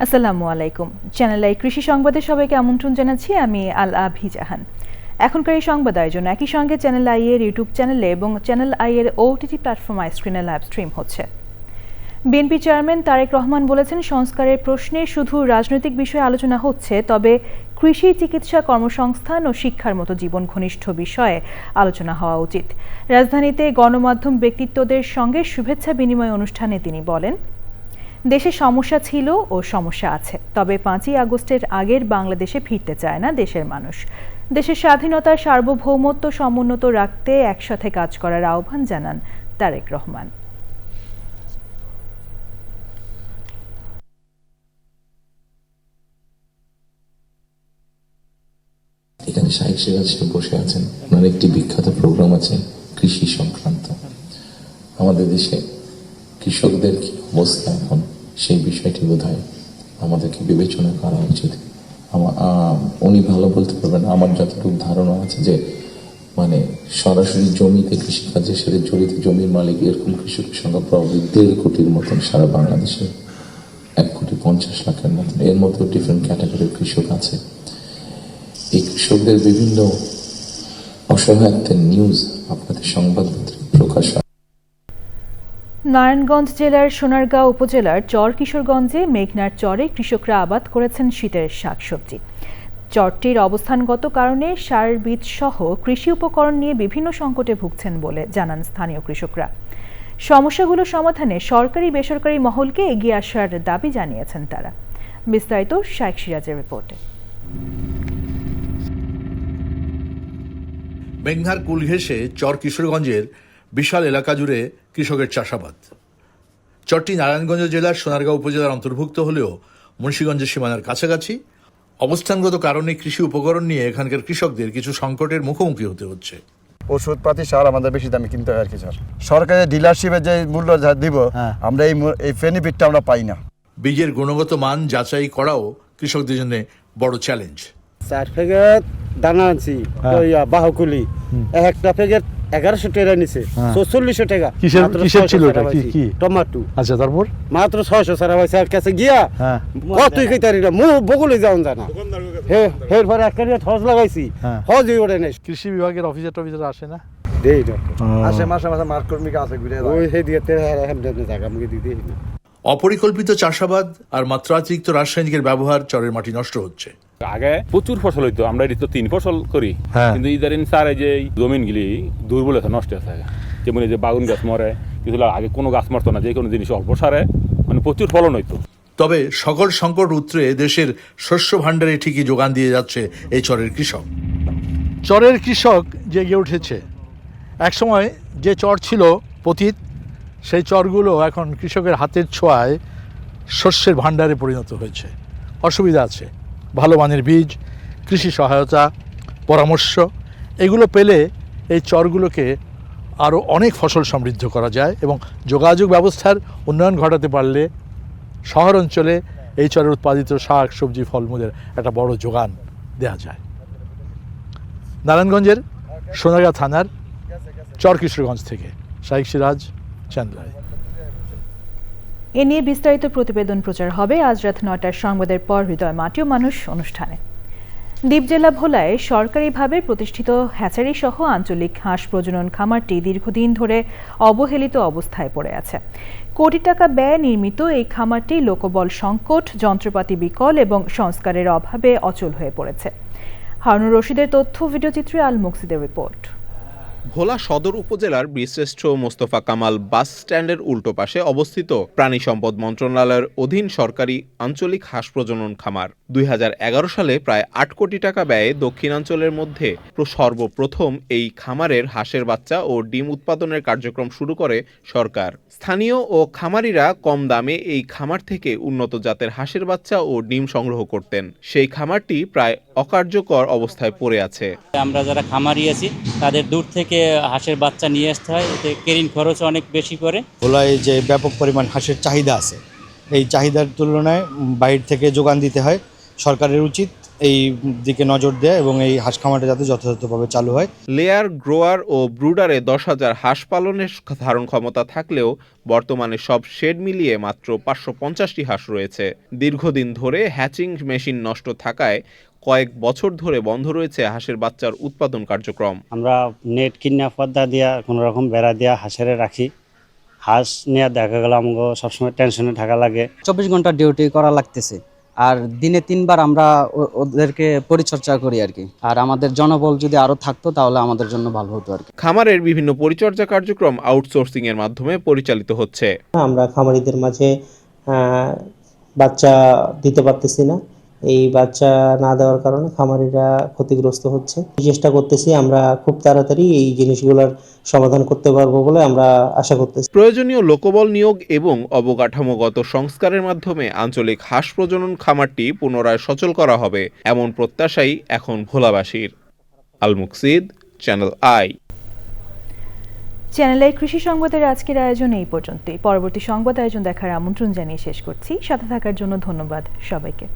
আসসালামু আলাইকুম। Channel I কৃষি সংবাদে সবাইকে আমন্ত্রণ জানাচ্ছি। আমি আল আভি জাহান। এখনকার এই সংবাদ আয়োজন একই সঙ্গে চ্যানেল আই এর ইউটিউব চ্যানেলে এবং চ্যানেল আই এর ওটিটি প্ল্যাটফর্ম আইস্ক্রিনে লাইভ স্ট্রিম হচ্ছে। বিএনপি চেয়ারম্যান তারেক রহমান বলেছেন, সংস্কারের প্রশ্নে শুধু রাজনৈতিক বিষয়ে আলোচনা হচ্ছে, তবে কৃষি, চিকিৎসা, কর্মসংস্থান ও শিক্ষার মতো জীবন ঘনিষ্ঠ বিষয়ে আলোচনা হওয়া উচিত। রাজধানীতে গণমাধ্যম ব্যক্তিত্বদের সঙ্গে শুভেচ্ছা বিনিময় অনুষ্ঠানে তিনি বলেন, দেশে সমস্যা ছিল ও সমস্যা আছে, তবে 5ই আগস্টের আগের বাংলাদেশে ফিরতে চায় না দেশের মানুষ। দেশের স্বাধীনতা, সার্বভৌমত্ব সমুন্নত রাখতে একসাথে কাজ করার আহ্বান জানান তারেক রহমান। এখানে শাইখ সিরাজ বসে আছেন, ওনার একটি বিখ্যাত প্রোগ্রাম আছে কৃষি সংক্রান্ত। আমাদের দেশে কৃষকদের কি অবস্থা এখন, সেই বিষয়টি বোধহয় আমাদেরকে বিবেচনা করা উচিত। উনি ভালো বলতে পারবেন, আমার যতটুকু ধারণা আছে যে মানে সরাসরি জমিতে কৃষিকাজের সাথে জড়িত জমির মালিক এরকম কৃষকের সংখ্যা প্রায় 1.5 কোটির মতন সারা বাংলাদেশে, 1,50,00,000 মতন। এর মধ্যে ডিফারেন্ট ক্যাটাগরির কৃষক আছে। এই কৃষকদের বিভিন্ন অসহায়ত্বের নিউজ আপনাদের সংবাদপত্রে প্রকাশ হয়। নারায়ণগঞ্জ জেলার সোনারগাঁও উপজেলার চর কিশোরগঞ্জে মেঘনার চরে কৃষকরা আবাদ করেছেন শীতের শাকসবজি। চরটির অবস্থানগত কারণে সার, বীজ সহ কৃষি উপকরণ নিয়ে বিভিন্ন সংকটে ভুগছেন বলে জানান স্থানীয় কৃষকরা। সমস্যাগুলো সমাধানে সরকারি বেসরকারি মহলকে এগিয়ে আসার দাবি জানিয়েছেন তারা। বিস্তারিত শাইখ সিরাজের রিপোর্টে। মেঘনার কুল ঘেঁষে চর কিশোরগঞ্জের বিশাল এলাকা জুড়ে কৃষকের চাষাবাদ। চরটি নারায়ণগঞ্জ জেলার সোনারগাঁও উপজেলার অন্তর্ভুক্ত হলেও মুন্সিগঞ্জের সীমানার কাছাকাছি। অবস্থানগত কারণে কৃষি উপকরণ নিয়ে এখানকার কৃষকদের কিছু সংকটের মুখোমুখি হতে হচ্ছে। ওষুধপাতি সার আমাদের বেশি দামে কিনতে হয় আর কি স্যার। সরকারের ডিলারশিপে যে মূল্য যা দিব, আমরা এই বেনিফিটটা আমরা পাই না। বীজের গুণগত মান যাচাই করাও কৃষকদের জন্য বড় চ্যালেঞ্জ। 4 প্যাকেট দানা আনছি বাহুকুলি, একটা প্যাকেট 1100 টাকা নিছে, 4400 টাকা। কিসের ছিল এটা? কি টমেটো। আচ্ছা, তারপর মাত্র 600 সারা পয়সা কাছে গিয়া কতই কইতারি না, মু বগুলে যাওন জানা। হের পরে একটা হজ লাগাইছি, হজই ওঠে নাই। কৃষি বিভাগের অফিসার আসে না? দেই না, আসে মাসে মাসে মার্ক কর্মীকে আছে ঘুরে ওই হে দিয়ে তেরে হেমদে জায়গা মুকে দিতে না। অপরিকল্পিত চাষাবাদ আর মাত্রাতিরিক্ত রাসায়নিকের ব্যবহার চরের মাটি নষ্ট হচ্ছে। আগে প্রচুর ফসল হইতো, আমরা এটি তো 3 ফসল করি, কিন্তু ইদারিন সারে যে জমিন গিলি দুর্বল আছে, নষ্ট আছে। যেমন এই যে বাগুন গাছ মরে, কিছু আগে কোনো গাছ মরতো না, যে কোনো জিনিস অল্প সারে মানে প্রচুর ফলন হইতো। তবে সকল সংকট উতরে দেশের শস্য ভাণ্ডারে ঠিকই যোগান দিয়ে যাচ্ছে এই চরের কৃষক। চরের কৃষক জেগে উঠেছে। একসময় যে চর ছিল পতিত, সেই চরগুলো এখন কৃষকের হাতের ছোঁয়ায় শস্যের ভাণ্ডারে পরিণত হয়েছে। অসুবিধা আছে, ভালো মানের বীজ, কৃষি সহায়তা, পরামর্শ এগুলো পেলে এই চরগুলোকে আরও অনেক ফসল সমৃদ্ধ করা যায় এবং যোগাযোগ ব্যবস্থার উন্নয়ন ঘটাতে পারলে শহর অঞ্চলে এই চরের উৎপাদিত শাক, সবজি, ফলমূলের একটা বড় যোগান দেওয়া যায়। নারায়ণগঞ্জের সোনারগাঁ থানার চর কিশোরগঞ্জ থেকে শাইখ সিরাজ, চ্যানেল। এ নিয়ে বিস্তারিত প্রতিবেদন প্রচার হবে আজ রাত 9টার সংবাদের পর হৃদয় মাটি ও মানুষ অনুষ্ঠানে। দ্বীপ জেলা ভোলায় সরকারিভাবে প্রতিষ্ঠিত হ্যাচারি সহ আঞ্চলিক হাঁস প্রজনন খামারটি দীর্ঘদিন ধরে অবহেলিত অবস্থায় পড়ে আছে। কোটি টাকা ব্যয়ে নির্মিত এই খামারটি লোকবল সংকট, যন্ত্রপাতি বিকল এবং সংস্কারের অভাবে অচল হয়ে পড়েছে। হারুনুর রশিদের তথ্য, ভিডিওচিত্রে আল মুকসিদের রিপোর্ট। ভোলা সদর উপজেলার বীরশ্রেষ্ঠ মোস্তফা কামাল বাস স্ট্যান্ডের উল্টো পাশে অবস্থিত প্রাণী সম্পদ মন্ত্রণালয়ের অধীন সরকারি আঞ্চলিক হাঁস প্রজনন খামার 2011 সালে প্রায় 8 কোটি টাকা ব্যয়ে দক্ষিণাঞ্চলের মধ্যে সর্বপ্রথম এই খামারের হাঁসের বাচ্চা ও ডিম উৎপাদনের কার্যক্রম শুরু করে সরকার। স্থানীয় ও খামারিরা কম দামে এই খামার থেকে উন্নত জাতের হাঁসের বাচ্চা ও ডিম সংগ্রহ করতেন। সেই খামারটি প্রায় অকার্যকর অবস্থায় পড়ে আছে। আমরা যারা খামারি আছি তাদের দূর থেকে হাঁসের বাচ্চা নিয়ে আসতে হয়, এতে কেরিং খরচ অনেক বেশি করে। ভোলায় যে ব্যাপক পরিমাণ হাঁসের চাহিদা আছে, এই চাহিদার তুলনায় বাইরে থেকে যোগান দিতে হয়। সরকারের উচিত এই দিকে নজর দেয় এবং এই হাঁস খামারটা যাতে যথাযথভাবে চালু হয়। লেয়ার, গ্রোয়ার ও ব্রুডারে 10,000 হাঁস পালনের ধারণ ক্ষমতা থাকলেও বর্তমানে সব শেড মিলিয়ে মাত্র 550টি হাঁস রয়েছে। দীর্ঘদিন ধরে হ্যাচিং মেশিন নষ্ট থাকায় কয়েক বছর ধরে বন্ধ রয়েছে হাঁসের বাচ্চার উৎপাদন কার্যক্রম। আমরা নেট কিনা পর্দা দিয়া কোনো রকম বেড়া দিয়া হাঁসের রাখি। হাঁস নিয়ে দেখা গেল আমাকে সবসময় টেনশনে থাকা লাগে। 24 ঘন্টা ডিউটি করা লাগতেছে, আর দিনে 3 বার আমরা ওদেরকে পরিচর্যা করি আর কি। আর আমাদের জনবল যদি আরো থাকতো তাহলে আমাদের জন্য ভালো হতো আর কি। খামারের বিভিন্ন পরিচর্যা কার্যক্রম আউটসোর্সিং এর মাধ্যমে পরিচালিত হচ্ছে। আমরা খামারিদের মাঝে বাচ্চা দিতে পারতেছি না, এই বাচ্চা না দেওয়ার কারণে খামারিরা ক্ষতিগ্রস্ত হচ্ছে। চেষ্টা করতেছি আমরা খুব তাড়াতাড়ি এই জিনিসগুলোর সমাধান করতে পারবো বলে আমরা আশা করতেছি। প্রয়োজনীয় লোকবল নিয়োগ এবং অবকাঠামোগত সংস্কারের মাধ্যমে আঞ্চলিক হাঁস প্রজনন খামারটি পুনরায় সচল করা হবে, এমন প্রত্যাশাই এখন ভোলাবাসীর। আল মুকসিদ, চ্যানেল আই। চ্যানেল আই কৃষি সংবাদের আজকের আয়োজন এই পর্যন্তই। পরবর্তী সংবাদ আয়োজন দেখার আমন্ত্রণ জানিয়ে শেষ করছি। সাথে থাকার জন্য ধন্যবাদ সবাইকে।